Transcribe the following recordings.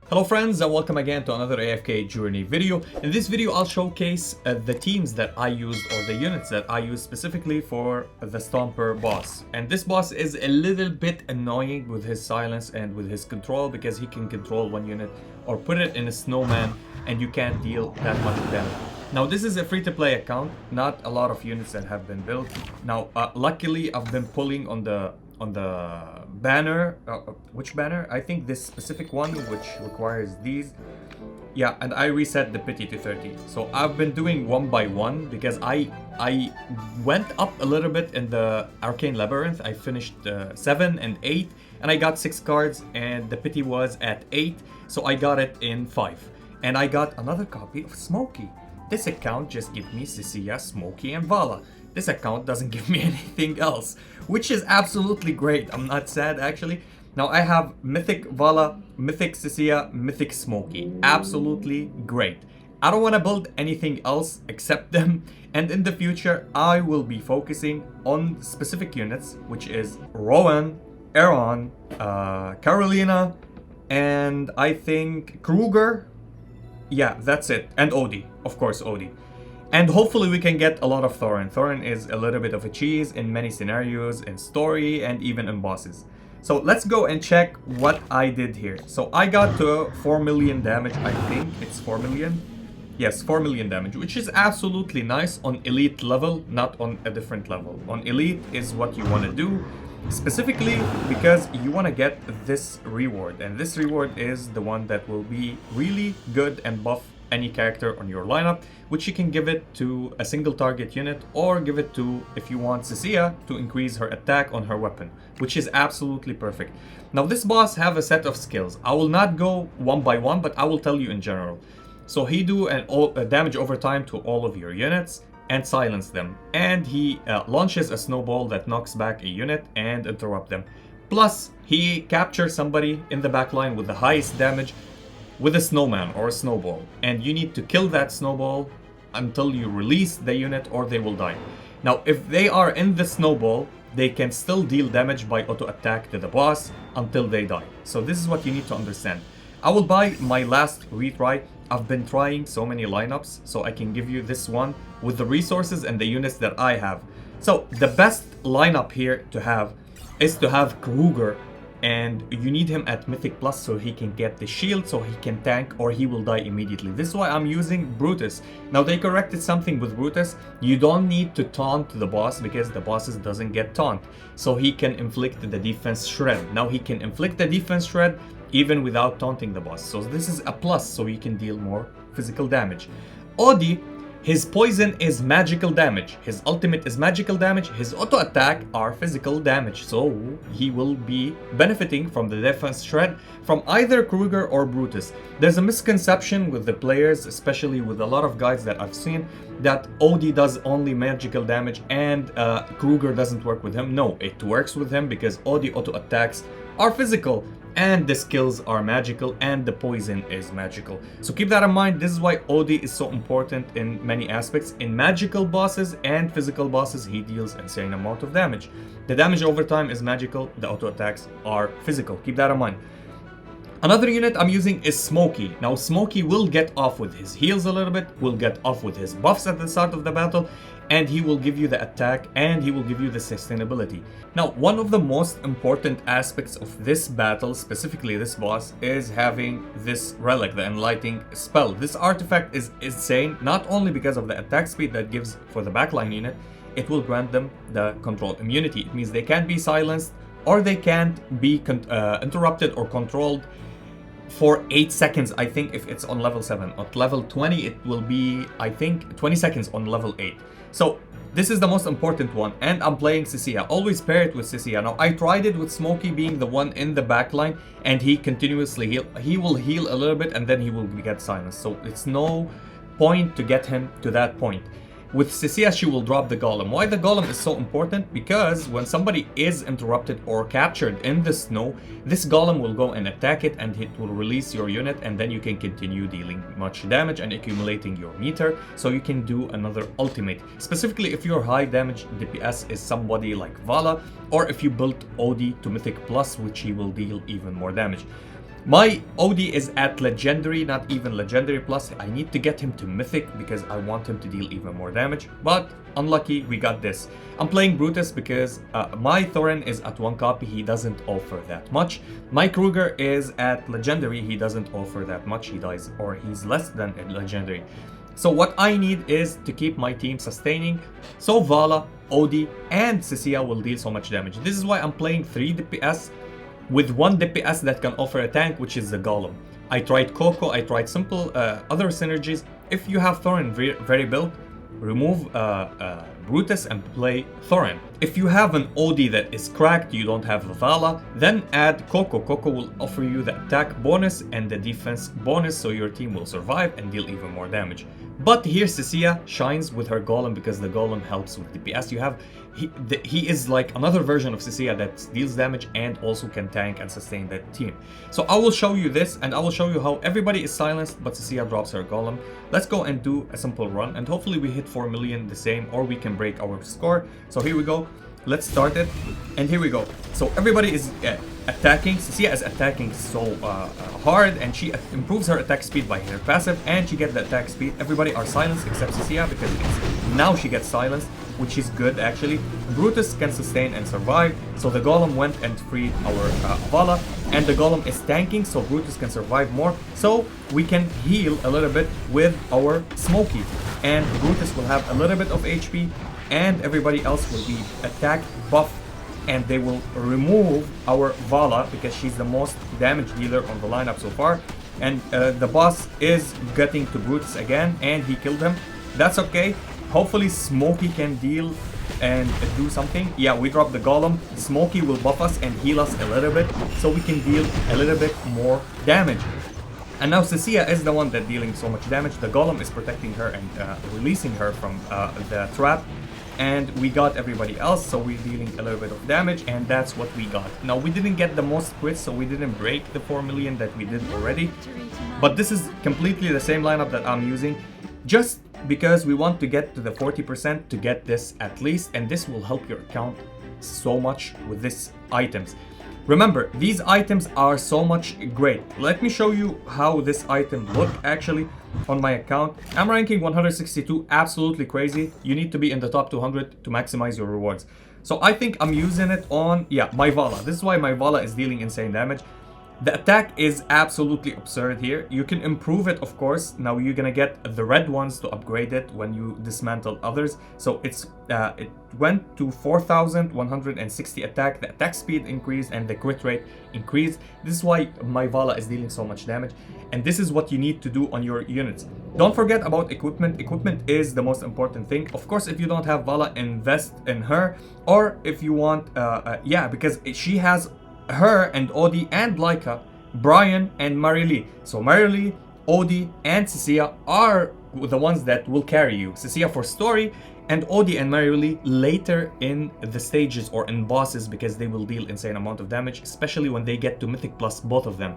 Hello friends and welcome again to another AFK journey video. In this video I'll showcase the teams that I used or the units that I used specifically for the Stomper boss. And this boss is a little bit annoying with his silence and with his control because he can control one unit or put it in a snowman and you can't deal that much damage. Now this is a free-to-play account, not a lot of units that have been built. Now luckily I've been pulling on the banner. Which banner? I think this specific one, which requires these. Yeah, and I reset the pity to 30. So I've been doing one by one because I went up a little bit in the arcane labyrinth. I finished 7 and 8 and I got 6 cards and the pity was at 8, so I got it in 5. And I got another copy of Smokey. This account just gives me Cecilia, Smokey and Vala. This account doesn't give me anything else, which is absolutely great. I'm not sad actually. Now I have Mythic Vala, Mythic Cecilia, Mythic Smokey. Absolutely great. I don't want to build anything else except them. And in the future, I will be focusing on specific units, which is Rowan, Aaron, Carolina, and I think Kruger. Yeah, that's it. And Odie. Of course, Odie. And hopefully we can get a lot of Thorin. Thorin is a little bit of a cheese in many scenarios, in story, and even in bosses. So let's go and check what I did here. So I got to 4 million damage, I think. It's 4 million? Yes, 4 million damage, which is absolutely nice on elite level, not on a different level. On elite is what you want to do, specifically because you want to get this reward. And this reward is the one that will be really good and buff any character on your lineup, which you can give it to a single target unit or give it to, if you want, Cecilia to increase her attack on her weapon, which is absolutely perfect. Now this boss have a set of skills. I will not go one by one, but I will tell you in general. So he do a damage over time to all of your units and silence them, and he launches a snowball that knocks back a unit and interrupt them. Plus he captures somebody in the backline with the highest damage with a snowman or a snowball, and you need to kill that snowball until you release the unit or they will die. Now if they are in the snowball, they can still deal damage by auto attack to the boss until they die. So this is what you need to understand. I will buy my last retry. I've been trying so many lineups, so I can give you this one with the resources and the units that I have. So the best lineup here to have is to have Kruger, and you need him at Mythic Plus so he can get the shield, so he can tank or he will die immediately. This is why I'm using Brutus. Now they corrected something with Brutus. You don't need to taunt the boss because the bosses doesn't get taunt. So he can inflict the defense shred. Now he can inflict the defense shred even without taunting the boss. So this is a plus, so you can deal more physical damage. Odie, his poison is magical damage, his ultimate is magical damage, his auto attack are physical damage, so he will be benefiting from the defense shred from either Kruger or Brutus. There's a misconception with the players, especially with a lot of guys that I've seen, that Odie does only magical damage and Kruger doesn't work with him. No, it works with him because Odie auto attacks are physical and the skills are magical and the poison is magical. So keep that in mind. This is why Odie is so important in many aspects. In magical bosses and physical bosses, he deals insane amount of damage. The damage over time is magical, the auto attacks are physical. Keep that in mind. Another unit I'm using is Smokey. Now Smokey will get off with his heals a little bit, will get off with his buffs at the start of the battle, and he will give you the attack and he will give you the sustainability. Now one of the most important aspects of this battle, specifically this boss, is having this relic, the enlightening spell. This artifact is insane, not only because of the attack speed that gives for the backline unit, it will grant them the control immunity. It means they can't be silenced or they can't be interrupted or controlled for 8 seconds, I think, if it's on level 7. At level 20 it will be, I think, 20 seconds on level 8. So this is the most important one, and I'm playing Cecilia. Always pair it with Cecilia. Now I tried it with Smokey being the one in the backline, and he continuously heal. He will heal a little bit and then he will get silenced. So it's no point to get him to that point. With Cecilia, she will drop the golem. Why the golem is so important? Because when somebody is interrupted or captured in the snow, this golem will go and attack it and it will release your unit, and then you can continue dealing much damage and accumulating your meter, so you can do another ultimate. Specifically if your high damage DPS is somebody like Vala, or if you built Odie to Mythic Plus, which he will deal even more damage. My OD is at legendary, not even legendary plus. I need to get him to mythic because I want him to deal even more damage. But unlucky, we got this. I'm playing Brutus because my Thorin is at 1 copy. He doesn't offer that much. My Kruger is at legendary. He doesn't offer that much. He dies, or he's less than a legendary. So what I need is to keep my team sustaining. So Vala, OD, and Cecilia will deal so much damage. This is why I'm playing 3 DPS with 1 DPS that can offer a tank, which is the Golem. I tried Coco, I tried simple other synergies. If you have Thorin very built, remove Brutus and play Thorin. If you have an OD that is cracked, you don't have Vala, then add Coco. Coco will offer you the attack bonus and the defense bonus, so your team will survive and deal even more damage. But here Cecilia shines with her Golem because the Golem helps with DPS. You have he is like another version of Cecilia that deals damage and also can tank and sustain that team. So I will show you this, and I will show you how everybody is silenced but Cecilia drops her Golem. Let's go and do a simple run, and hopefully we hit 4 million the same, or we can break our score. So here we go. Let's start it, and here we go. So everybody is attacking. Cecilia is attacking so hard, and she improves her attack speed by her passive, and she gets the attack speed. Everybody are silenced except Cecilia because now she gets silenced, which is good actually. Brutus can sustain and survive, so the Golem went and freed our Vala, and the Golem is tanking, so Brutus can survive more. So we can heal a little bit with our Smokey, and Brutus will have a little bit of HP, and everybody else will be attack buff, and they will remove our Vala because she's the most damage dealer on the lineup so far. And the boss is getting to Brutus again, and he killed him. That's okay. Hopefully Smokey can deal and do something. Yeah, we dropped the Golem. Smokey will buff us and heal us a little bit, so we can deal a little bit more damage. And now Cecilia is the one that dealing so much damage. The Golem is protecting her and releasing her from the trap. And we got everybody else, so we're dealing a little bit of damage, and that's what we got. Now, we didn't get the most crits, so we didn't break the 4 million that we did already. But this is completely the same lineup that I'm using, just because we want to get to the 40% to get this at least, and this will help your account so much with these items. Remember, these items are so much great. Let me show you how this item look actually on my account. I'm ranking 162, absolutely crazy. You need to be in the top 200 to maximize your rewards. So I think I'm using it on, yeah, my Vala. This is why my Vala is dealing insane damage. The attack is absolutely absurd here. You can improve it, of course. Now you're gonna get the red ones to upgrade it when you dismantle others. So it went to 4,160 attack. The attack speed increased and the crit rate increased. This is why my Vala is dealing so much damage. And this is what you need to do on your units. Don't forget about equipment. Equipment is the most important thing. Of course, if you don't have Vala, invest in her. Or if you want, yeah, because she has her and Odie and Laika, Brian and Marilee. So Marilee, Odie, and Cecilia are the ones that will carry you. Cecilia for story, and Odie and Marilee later in the stages or in bosses, because they will deal insane amount of damage, especially when they get to Mythic Plus, both of them.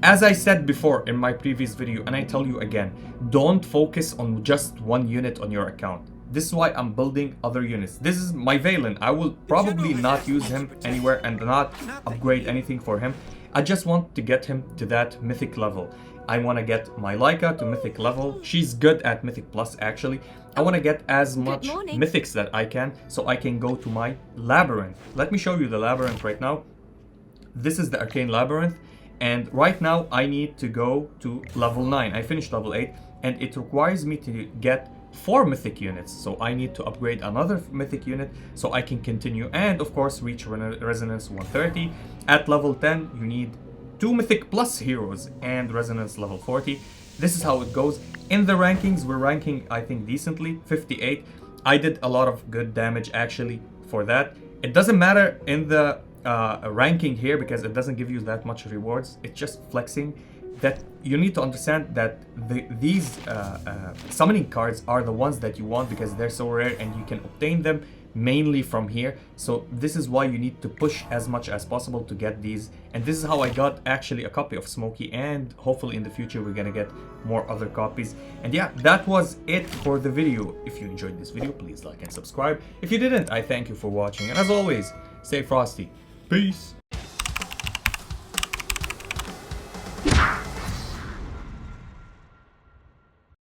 As I said before in my previous video, and I tell you again, don't focus on just one unit on your account. This is why I'm building other units. This is my Valen. I will probably not use him anywhere and not upgrade anything for him. I just want to get him to that mythic level. I want to get my Laika to mythic level. She's good at mythic plus actually. I want to get as much mythics that I can, so I can go to my labyrinth. Let me show you the labyrinth right now. This is the arcane labyrinth, and right now I need to go to level 9. I finished level 8, and it requires me to get 4 mythic units, so I need to upgrade another mythic unit so I can continue, and of course reach resonance 130. At level 10 you need 2 mythic plus heroes and resonance level 40. This is how it goes. In the rankings, we're ranking I think decently, 58. I did a lot of good damage actually for that. It doesn't matter in the ranking here because it doesn't give you that much rewards. It's just flexing. That you need to understand that these summoning cards are the ones that you want because they're so rare and you can obtain them mainly from here. So this is why you need to push as much as possible to get these. And this is how I got actually a copy of Smokey, and hopefully in the future we're gonna get more other copies. And yeah, that was it for the video. If you enjoyed this video, please like and subscribe. If you didn't, I thank you for watching, and as always, stay frosty. Peace.